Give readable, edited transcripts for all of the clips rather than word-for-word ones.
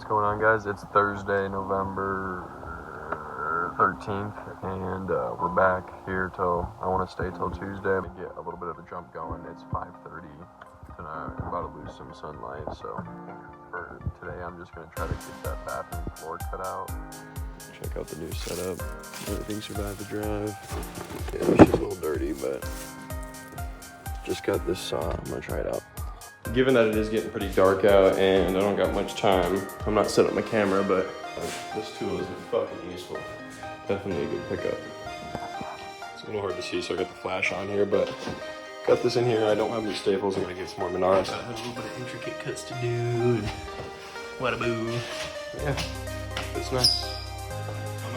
going on, guys? It's Thursday, November 13th, and we're back here till, I want to stay till Tuesday to get a little bit of a jump going. It's 5:30 tonight. I'm about to lose some sunlight, so for today I'm just going to try to get that bathroom floor cut out. Check out the new setup. Everything survived the drive. Yeah, it's just a little dirty, but just got this saw. I'm going to try it out. Given that it is getting pretty dark out and I don't got much time, I'm not setting up my camera, but this tool has been fucking useful. Definitely a good pickup. It's a little hard to see, so I got the flash on here, but got this in here. I don't have any staples. I'm gonna get some more Menards. I have a little bit of intricate cuts to do. And what a boo. Yeah, it's nice.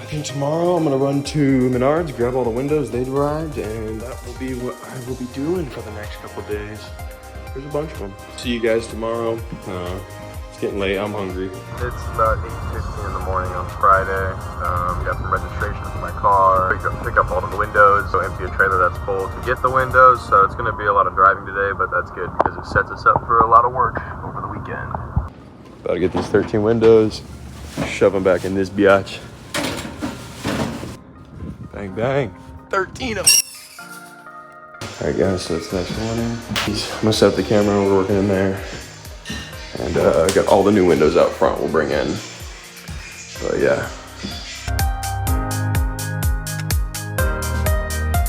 I think tomorrow I'm gonna run to Menards, grab all the windows they'd arrived, and that will be what I will be doing for the next couple days. There's a bunch of them. See you guys tomorrow. It's getting late, I'm hungry. It's about 8:50 in the morning on Friday. Got some registration for my car. Pick up all the windows, so empty a trailer that's full to get the windows. So it's gonna be a lot of driving today, but that's good because it sets us up for a lot of work over the weekend. About to get these 13 windows, shove them back in this biatch. Bang, bang. 13 of them. Alright guys, so it's next morning. I'm gonna set up the camera, we're working in there. And I got all the new windows out front we'll bring in. But yeah.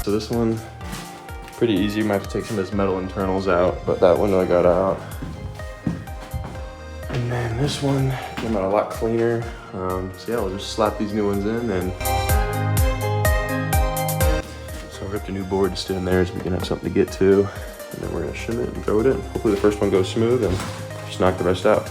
So this one, pretty easy. You might have to take some of this metal internals out, but that window I got out. And then this one came out a lot cleaner. So yeah, we'll just slap these new ones in and ripped a new board to sit in there so we can have something to get to, and then we're gonna shim it and throw it in. Hopefully the first one goes smooth and just knock the rest out.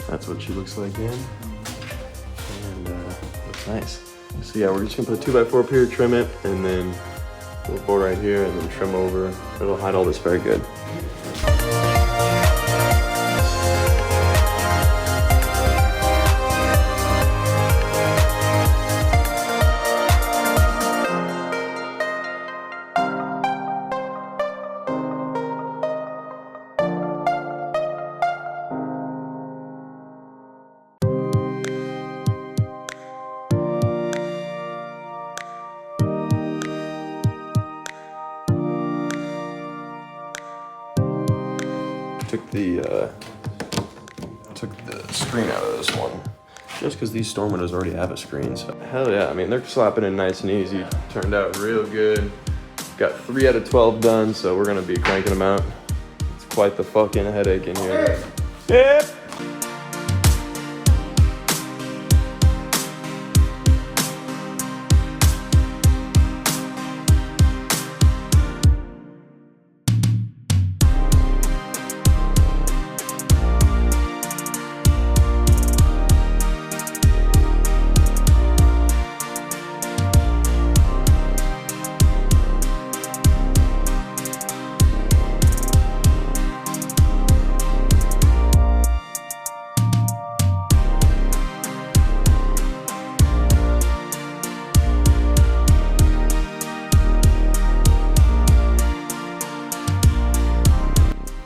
That's what she looks like in, and looks nice. So yeah, we're just gonna put a 2x4 up here, trim it, and then a little board right here, and then trim over. It'll hide all this very good. Took the screen out of this one just because these storm windows already have a screen. So hell yeah, I mean they're slapping in nice and easy. Turned out real good. Got 3 out of 12 done, so we're gonna be cranking them out. It's quite the fucking headache in here. Yep.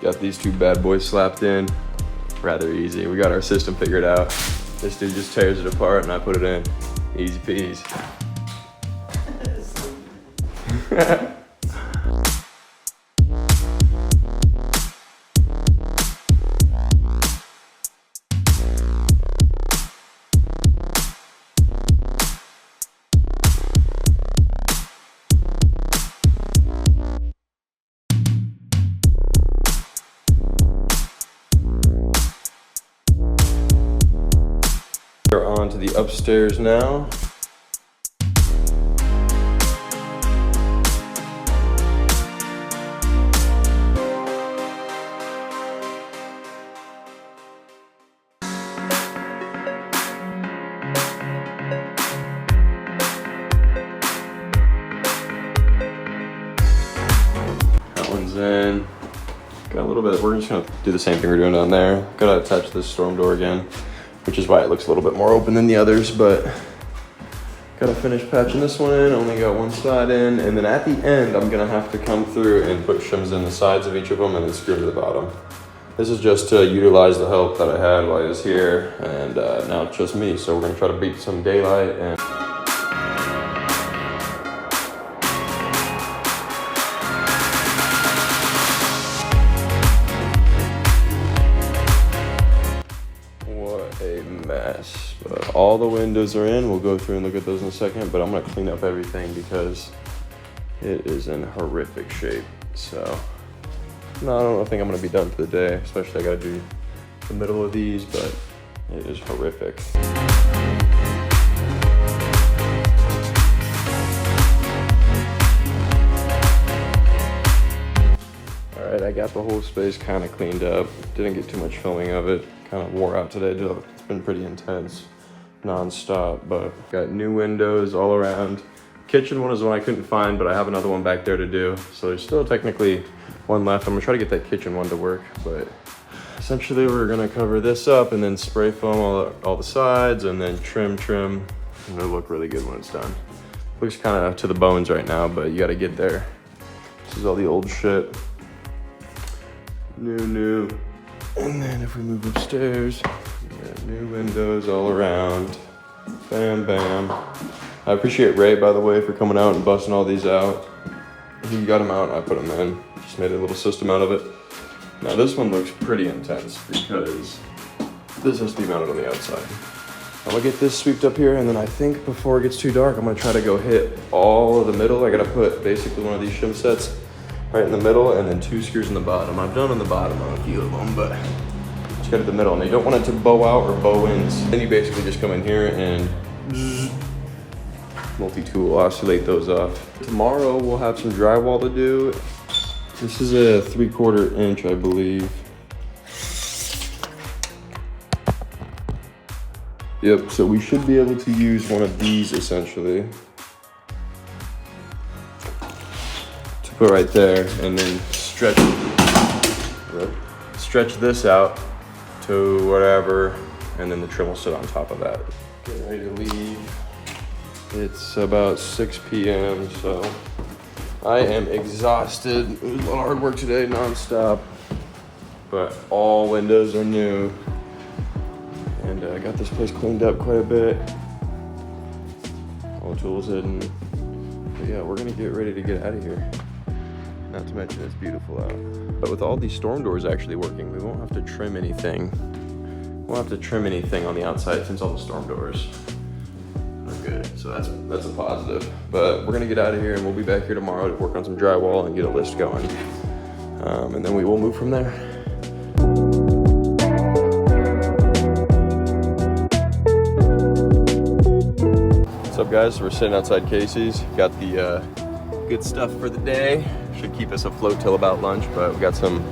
Got these two bad boys slapped in, rather easy. We got our system figured out. This dude just tears it apart and I put it in. Easy peasy. We're on to the upstairs now. That one's in. Got a little bit, we're just gonna do the same thing we're doing down there. Gotta attach this storm door again, which is why it looks a little bit more open than the others, but gotta finish patching this one in. Only got one side in, and then at the end, I'm gonna have to come through and put shims in the sides of each of them and then screw to the bottom. This is just to utilize the help that I had while I was here, and now it's just me, so we're gonna try to beat some daylight and mess. But all the windows are in. We'll go through and look at those in a second, but I'm gonna clean up everything because it is in horrific shape. So no, I don't think I'm gonna be done for the day, especially I gotta do the middle of these, but it is horrific. All right, I got the whole space kind of cleaned up. Didn't get too much filming of it. Kind of wore out today. It's been pretty intense, non-stop, but got new windows all around. Kitchen one is one I couldn't find, but I have another one back there to do. So there's still technically one left. I'm gonna try to get that kitchen one to work, but essentially we're gonna cover this up and then spray foam all the sides and then trim, and it'll look really good when it's done. Looks kind of to the bones right now, but you gotta get there. This is all the old shit. New. And then if we move upstairs, we got new windows all around. Bam, bam. I appreciate Ray, by the way, for coming out and busting all these out. He got them out and I put them in. Just made a little system out of it. Now this one looks pretty intense because this has to be mounted on the outside. I'm gonna get this sweeped up here, and then I think before it gets too dark, I'm gonna try to go hit all of the middle. I gotta put basically one of these shim sets right in the middle and then 2 screws in the bottom. I've done on the bottom on a few of them, but just got at the middle, and you don't want it to bow out or bow in. Then you basically just come in here and multi-tool oscillate those off. Tomorrow we'll have some drywall to do. This is a 3/4 inch, I believe. Yep, so we should be able to use one of these essentially to put right there, and then stretch this out to whatever, and then the trim will sit on top of that. Getting ready to leave. It's about 6 p.m. so I am exhausted. It was a lot of hard work today, non-stop, but all windows are new. And I got this place cleaned up quite a bit. All the tools hidden. But yeah, we're gonna get ready to get out of here. Not to mention it's beautiful out. But with all these storm doors actually working, we won't have to trim anything. We won't have to trim anything on the outside since all the storm doors are good. So that's a positive. But we're gonna get out of here and we'll be back here tomorrow to work on some drywall and get a list going. And then we will move from there. What's up, guys? So we're sitting outside Casey's. Got the good stuff for the day. Should keep us afloat till about lunch, but we got some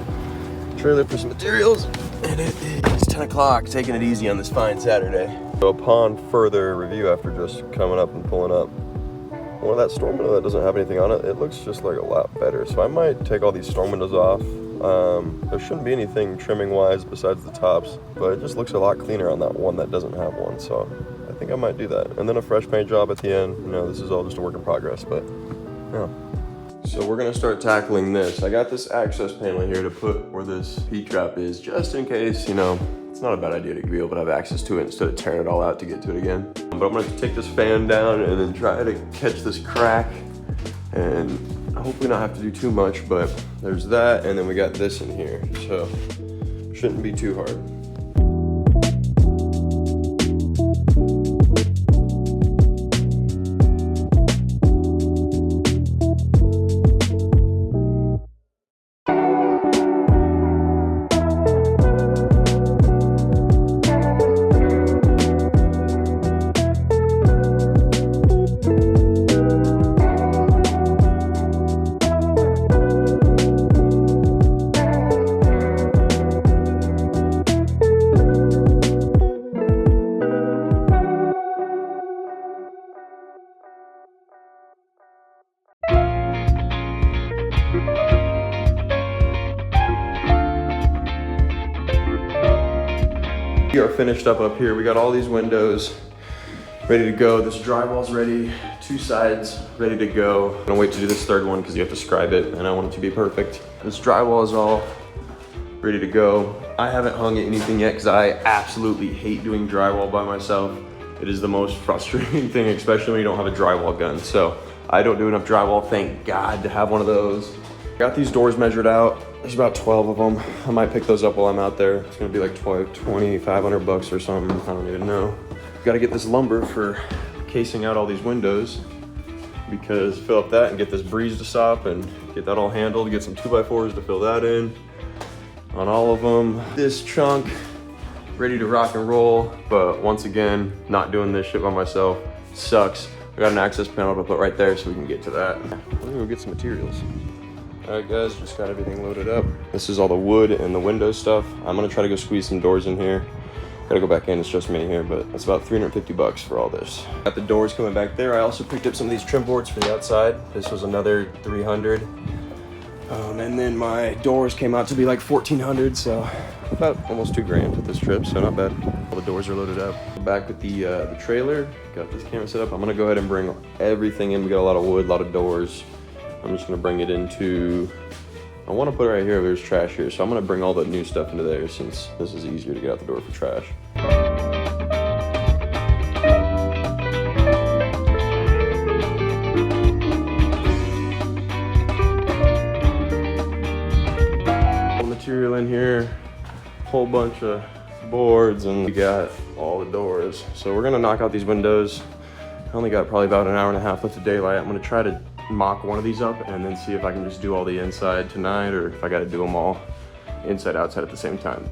trailer for some materials, and it is 10 o'clock, taking it easy on this fine Saturday. So upon further review, after just coming up and pulling up, one of that storm window that doesn't have anything on it, it looks just like a lot better. So I might take all these storm windows off. There shouldn't be anything trimming wise besides the tops, but it just looks a lot cleaner on that one that doesn't have one. So I think I might do that. And then a fresh paint job at the end. You know, this is all just a work in progress, but yeah. So we're gonna start tackling this. I got this access panel here to put where this heat trap is, just in case, you know, it's not a bad idea to be able to have access to it instead of tearing it all out to get to it again. But I'm gonna take this fan down and then try to catch this crack, and hopefully not have to do too much, but there's that, and then we got this in here, so shouldn't be too hard. We are finished up here. We got all these windows ready to go. This drywall's ready, 2 sides ready to go. I'm gonna wait to do this third one because you have to scribe it and I want it to be perfect. This drywall is all ready to go. I haven't hung anything yet because I absolutely hate doing drywall by myself. It is the most frustrating thing, especially when you don't have a drywall gun. So I don't do enough drywall, thank God, to have one of those. Got these doors measured out. There's about 12 of them. I might pick those up while I'm out there. It's gonna be like 2,500 bucks or something. I don't even know. Gotta get this lumber for casing out all these windows because fill up that and get this breeze to stop and get that all handled. Get some 2x4s to fill that in on all of them. This chunk ready to rock and roll, but once again, not doing this shit by myself sucks. I got an access panel to put right there so we can get to that. We're gonna go get some materials. All right guys, just got everything loaded up. This is all the wood and the window stuff. I'm gonna try to go squeeze some doors in here. Gotta go back in, it's just me here, but it's about 350 bucks for all this. Got the doors coming back there. I also picked up some of these trim boards for the outside. This was another 300. And then my doors came out to be like 1,400, so about almost 2 grand with this trip, so not bad. All the doors are loaded up. Back with the trailer, got this camera set up. I'm gonna go ahead and bring everything in. We got a lot of wood, a lot of doors. I'm just gonna bring it into, I wanna put it right here, there's trash here, so I'm gonna bring all the new stuff into there since this is easier to get out the door for trash. Material in here, whole bunch of boards, and we got all the doors. So we're gonna knock out these windows. I only got probably about an hour and a half left of daylight. I'm gonna try to mock one of these up and then see if I can just do all the inside tonight or if I gotta do them all inside outside at the same time.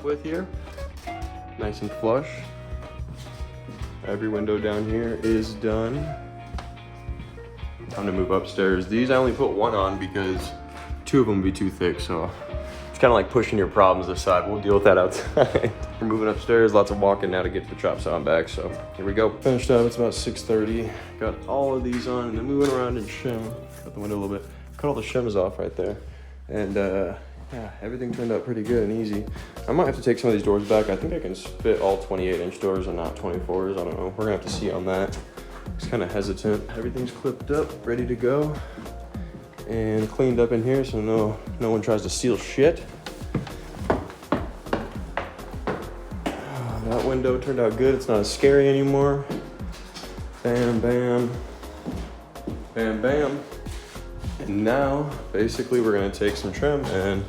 With here, nice and flush. Every window down here is done. Time to move upstairs. These I only put one on because 2 of them would be too thick, so it's kind of like pushing your problems aside. We'll deal with that outside. We're moving upstairs, lots of walking now to get to the chop saw and back, so here we go. Finished up, it's about 6:30. Got all of these on and then moving around and shim. Cut the window a little bit. Cut all the shims off right there. And yeah, everything turned out pretty good and easy. I might have to take some of these doors back. I think I can fit all 28-inch doors and not 24s. I don't know. We're gonna have to see on that. Just kind of hesitant. Everything's clipped up, ready to go, and cleaned up in here so no one tries to steal shit. That window turned out good. It's not as scary anymore. Bam, bam, bam, bam. And now, basically, we're gonna take some trim and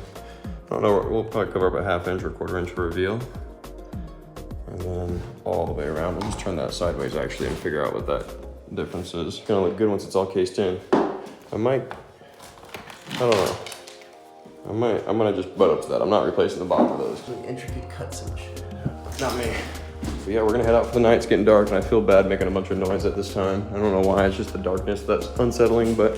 I don't know, we'll probably cover up a 1/2 inch or 1/4 inch for reveal. And then all the way around. We'll just turn that sideways actually and figure out what that difference is. It's gonna look good once it's all cased in. I don't know. I'm gonna just butt up to that. I'm not replacing the bottom of those. Really intricate cuts and shit. Not me. But yeah, we're gonna head out for the night. It's getting dark and I feel bad making a bunch of noise at this time. I don't know why, it's just the darkness that's unsettling, but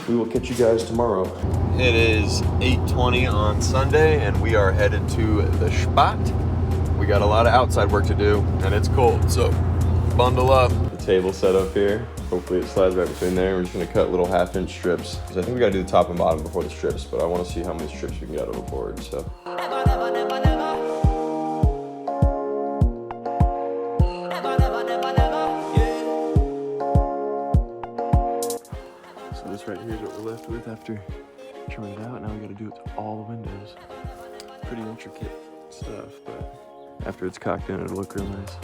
we will catch you guys tomorrow. It is 8:20 on Sunday and we are headed to the spot. We got a lot of outside work to do and it's cold, so bundle up. The table set up here. Hopefully it slides right between there. We're just gonna cut little 1/2 inch strips. Because I think we gotta do the top and bottom before the strips, but I wanna see how many strips we can get out of the board, so. This right here is what we're left with after trimming it out. Now we gotta do it to all the windows. Pretty intricate stuff, but after it's cocked in, it'll look real nice.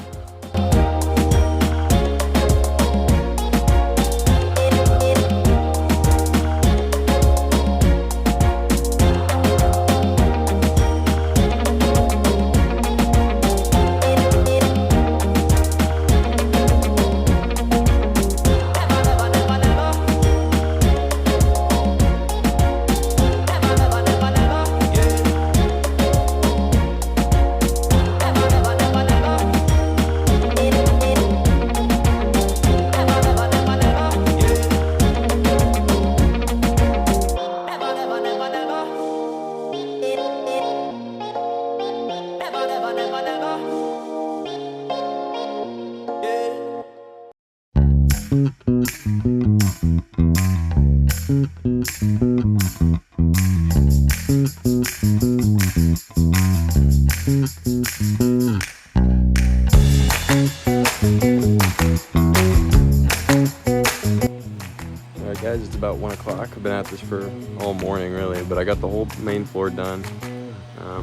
Alright guys, it's about 1 o'clock. I've been at this for all morning really, but I got the whole main floor done.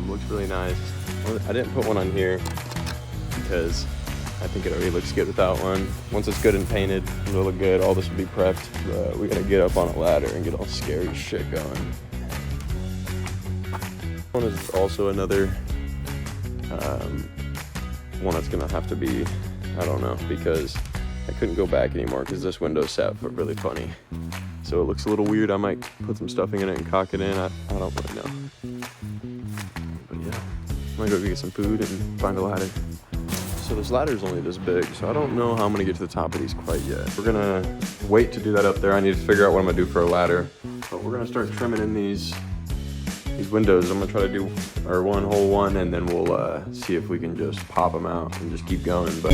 Looks really nice. I didn't put one on here because I think it already looks good without one. Once it's good and painted, it'll look good. All this will be prepped, but we gotta get up on a ladder and get all scary shit going. One is also another one that's gonna have to be, I don't know, because I couldn't go back anymore because this window sat really funny. So it looks a little weird. I might put some stuffing in it and caulk it in. I don't really know. But yeah, I'm gonna go get some food and find a ladder. So this ladder's only this big, so I don't know how I'm gonna get to the top of these quite yet. We're gonna wait to do that up there. I need to figure out what I'm gonna do for a ladder. But we're gonna start trimming in these windows. I'm gonna try to do our one whole one, and then we'll see if we can just pop them out and just keep going. But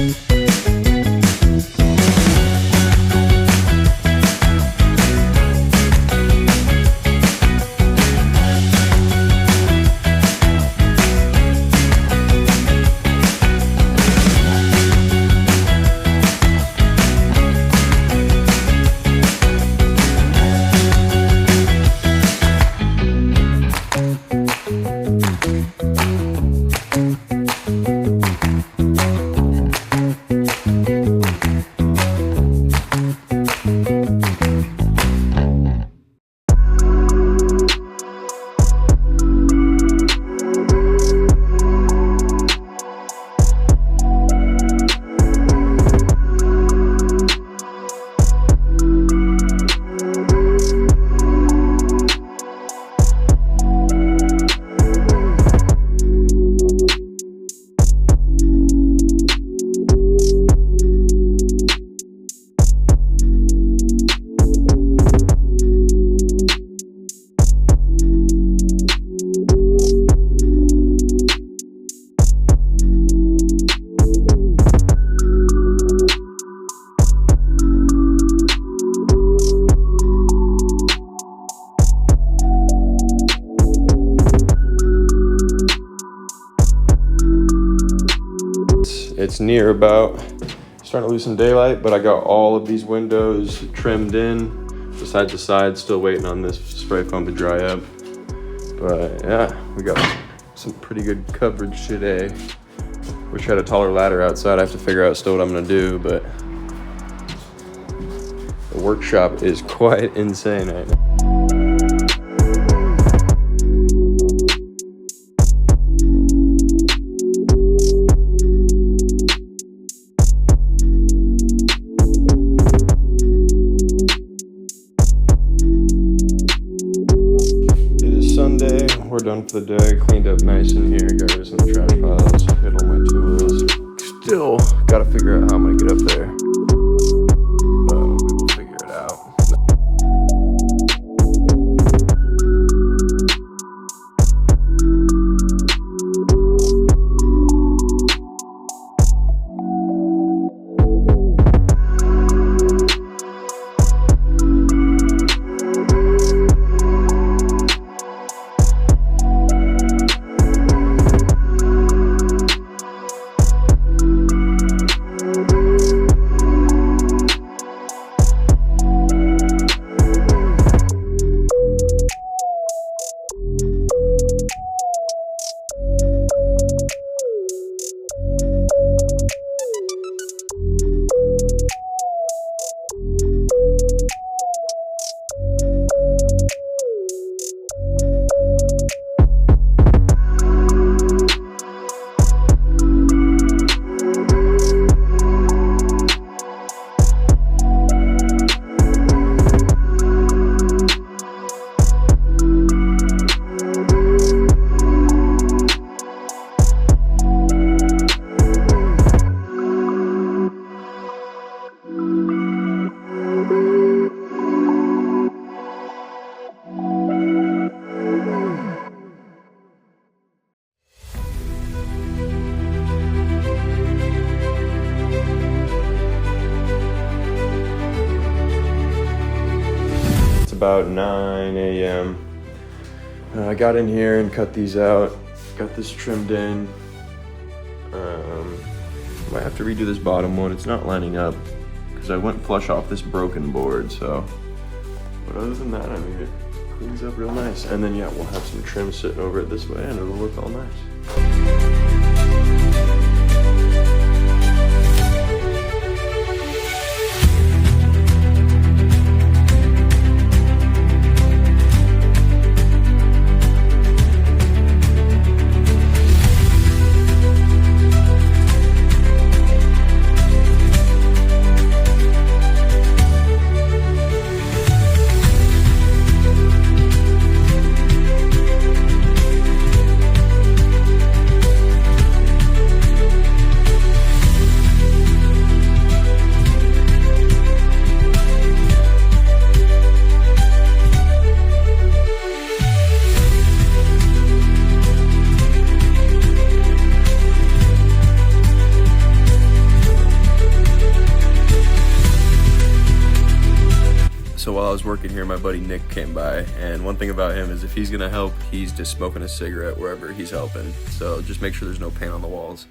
it's near about starting to lose some daylight, but I got all of these windows trimmed in besides the side, still waiting on this spray foam to dry up. But yeah, we got some pretty good coverage today. Wish I had a taller ladder outside. I have to figure out still what I'm gonna do, but the workshop is quite insane right now. We're done for the day, cleaned up nice in here, got rid of some trash piles, hit all my tools. Still gotta figure out how I'm gonna get up there, but we will figure it out. About 9 a.m. I got in here and cut these out, got this trimmed in. Might have to redo this bottom one. It's not lining up because I went flush off this broken board, so But other than that, I mean, it cleans up real nice. And then yeah, we'll have some trim sitting over it this way and it'll look all nice. So while I was working here, my buddy Nick came by, and one thing about him is if he's gonna help, he's just smoking a cigarette wherever he's helping. So just make sure there's no paint on the walls.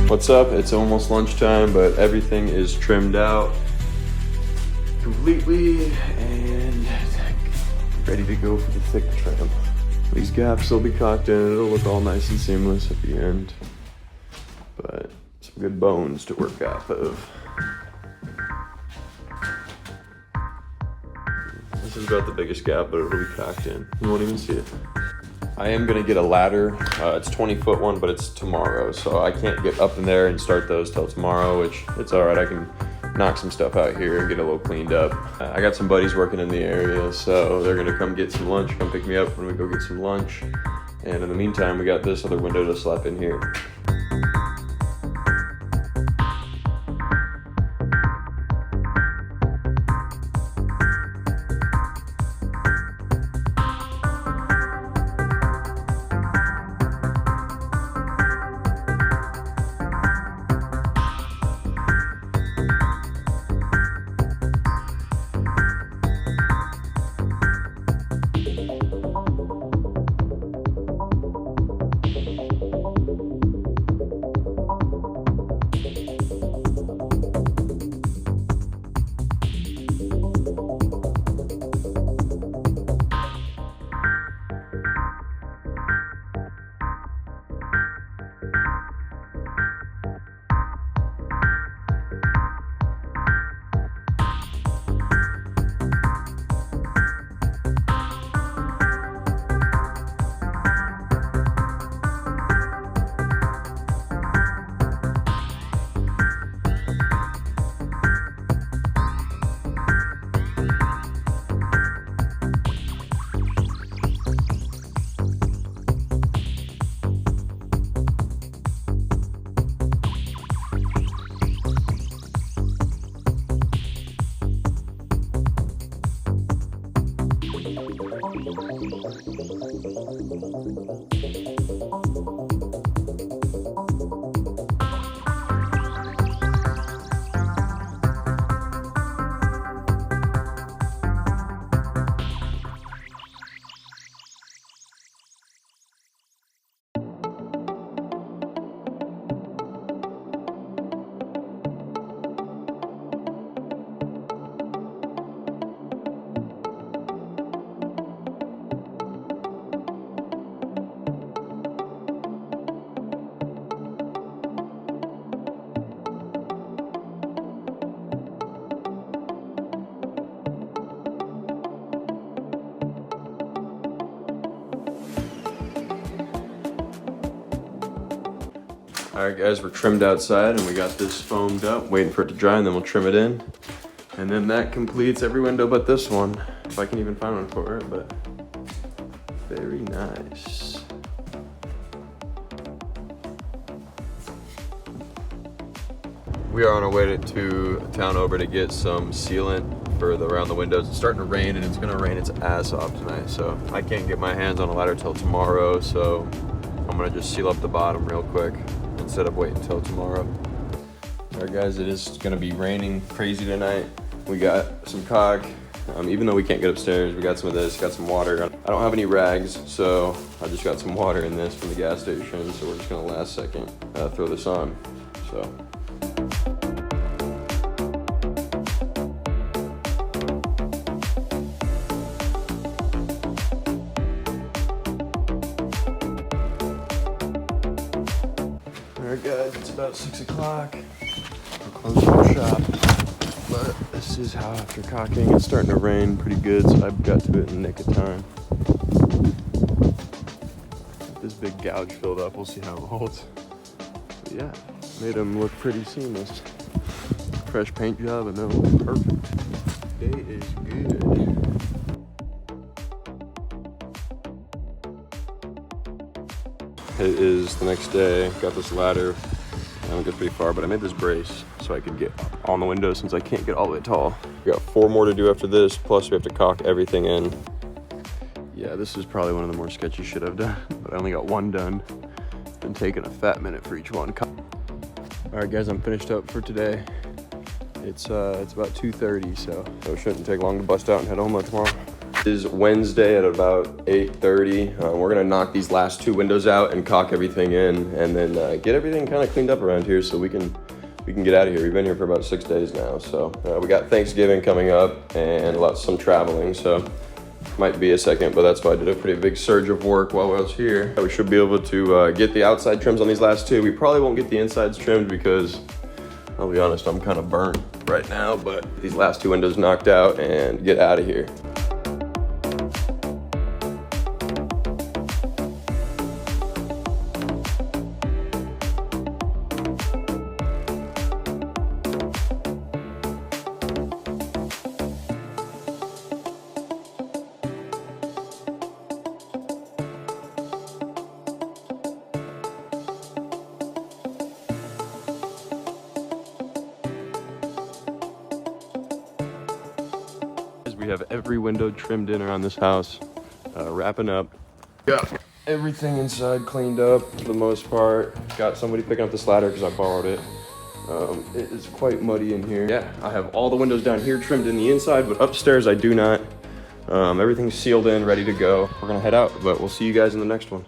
What's up? It's almost lunchtime, but everything is trimmed out completely and ready to go for the thick trim. These gaps will be cocked in, it'll look all nice and seamless at the end, but some good bones to work off of. This is about the biggest gap, but it'll be cocked in. You won't even see it. I am gonna get a ladder. It's 20-foot one, but it's tomorrow, so I can't get up in there and start those till tomorrow, which it's all right. I can knock some stuff out here and get a little cleaned up. I got some buddies working in the area, so they're gonna come get some lunch, come pick me up when we go get some lunch. And in the meantime, we got this other window to slap in here. All right guys, we're trimmed outside and we got this foamed up, waiting for it to dry, and then we'll trim it in. And then that completes every window but this one, if I can even find one for it, but Very nice. We are on our way to town over to get some sealant for around the windows. It's starting to rain, and it's gonna rain its ass off tonight, so I can't get my hands on a ladder till tomorrow, so I'm gonna just seal up the bottom real quick instead of waiting until tomorrow. All right, guys, it is gonna be raining crazy tonight. We got some caulk. Even though we can't get upstairs, we got some of this, got some water. I don't have any rags, so I just got some water in this from the gas station, so we're just gonna last second throw this on, so. Alright guys, it's about 6 o'clock. We're closing our shop. But this is how after caulking, it's starting to rain pretty good, so I've got to it in the nick of time. This big gouge filled up, we'll see how it holds. But yeah, made them look pretty seamless. Fresh paint job and they'll look perfect. Day is good. It is the next day, got this ladder. I don't get pretty far, but I made this brace so I could get on the window since I can't get all the way tall. We got 4 more to do after this, plus we have to caulk everything in. Yeah, this is probably one of the more sketchy shit I've done, but I only got 1 done. It's been taking a fat minute for each one. All right, guys, I'm finished up for today. It's about 2:30, so it shouldn't take long to bust out and head home tomorrow. It is Wednesday at about 8:30. We're gonna knock these last 2 windows out and caulk everything in, and then get everything kind of cleaned up around here so we can get out of here. We've been here for about 6 days now, so we got Thanksgiving coming up and some traveling, so might be a second, but that's why I did a pretty big surge of work while I was here. We should be able to get the outside trims on these last 2. We probably won't get the insides trimmed because, I'll be honest, I'm kind of burnt right now, but these last 2 windows knocked out and get out of here. We have every window trimmed in around this house, wrapping up. Got everything inside cleaned up for the most part. Got somebody picking up this ladder because I borrowed it. It is quite muddy in here. Yeah, I have all the windows down here trimmed in the inside, but upstairs I do not. Everything's sealed in, ready to go. We're gonna head out, but we'll see you guys in the next one.